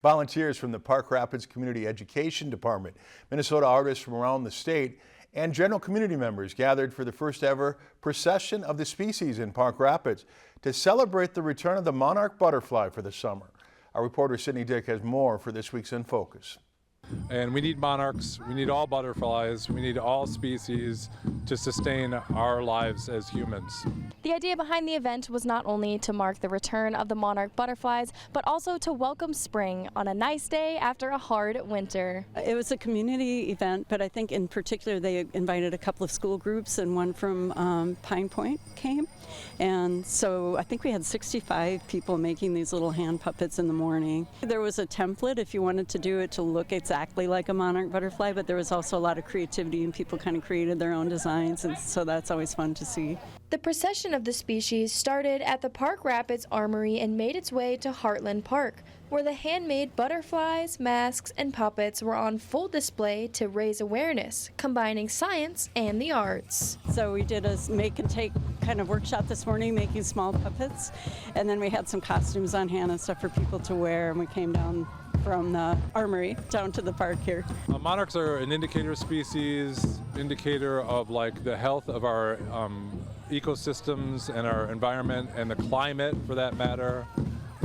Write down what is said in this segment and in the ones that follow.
Volunteers from the Park Rapids Community Education Department, Minnesota artists from around the state, and general community members gathered for the first ever Procession of the Species in Park Rapids to celebrate the return of the monarch butterfly for the summer. Our reporter Sydney Dick has more for this week's In Focus. And we need monarchs, we need all butterflies, we need all species to sustain our lives as humans. The idea behind the event was not only to mark the return of the monarch butterflies, but also to welcome spring on a nice day after a hard winter. It was a community event, but I think in particular they invited a couple of school groups, and one from Pine Point came. And so I think we had 65 people making these little hand puppets in the morning. There was a template if you wanted to do it to look exactly like a monarch butterfly, but there was also a lot of creativity and people kind of created their own designs, and so that's always fun to see. The Procession of the Species started at the Park Rapids Armory and made its way to Heartland Park, where the handmade butterflies, masks, and puppets were on full display to raise awareness, combining science and the arts. So we did a make and take kind of workshop this morning, making small puppets, and then we had some costumes on hand and stuff for people to wear, and we came down from the armory down to the park here. Monarchs are an indicator species, indicator of like the health of our ecosystems and our environment and the climate for that matter.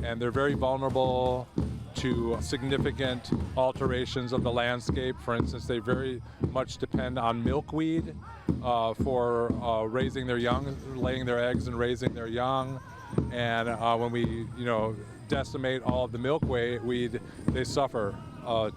And they're very vulnerable to significant alterations of the landscape. For instance, they very much depend on milkweed for raising their young, laying their eggs and raising their young. And when we, decimate all of the milkweed, they suffer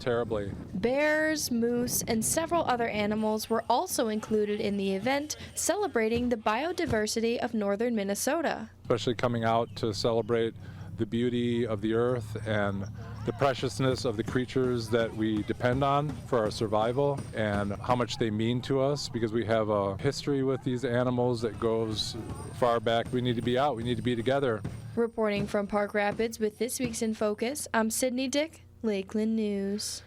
terribly. Bears, moose, and several other animals were also included in the event, celebrating the biodiversity of northern Minnesota. Especially coming out to celebrate the beauty of the earth and the preciousness of the creatures that we depend on for our survival, and how much they mean to us, because we have a history with these animals that goes far back. We need to be out, we need to be together. Reporting from Park Rapids with this week's In Focus, I'm Sydney Dick, Lakeland News.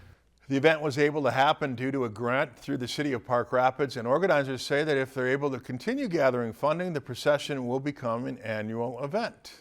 The event was able to happen due to a grant through the city of Park Rapids, and organizers say that if they're able to continue gathering funding, the procession will become an annual event.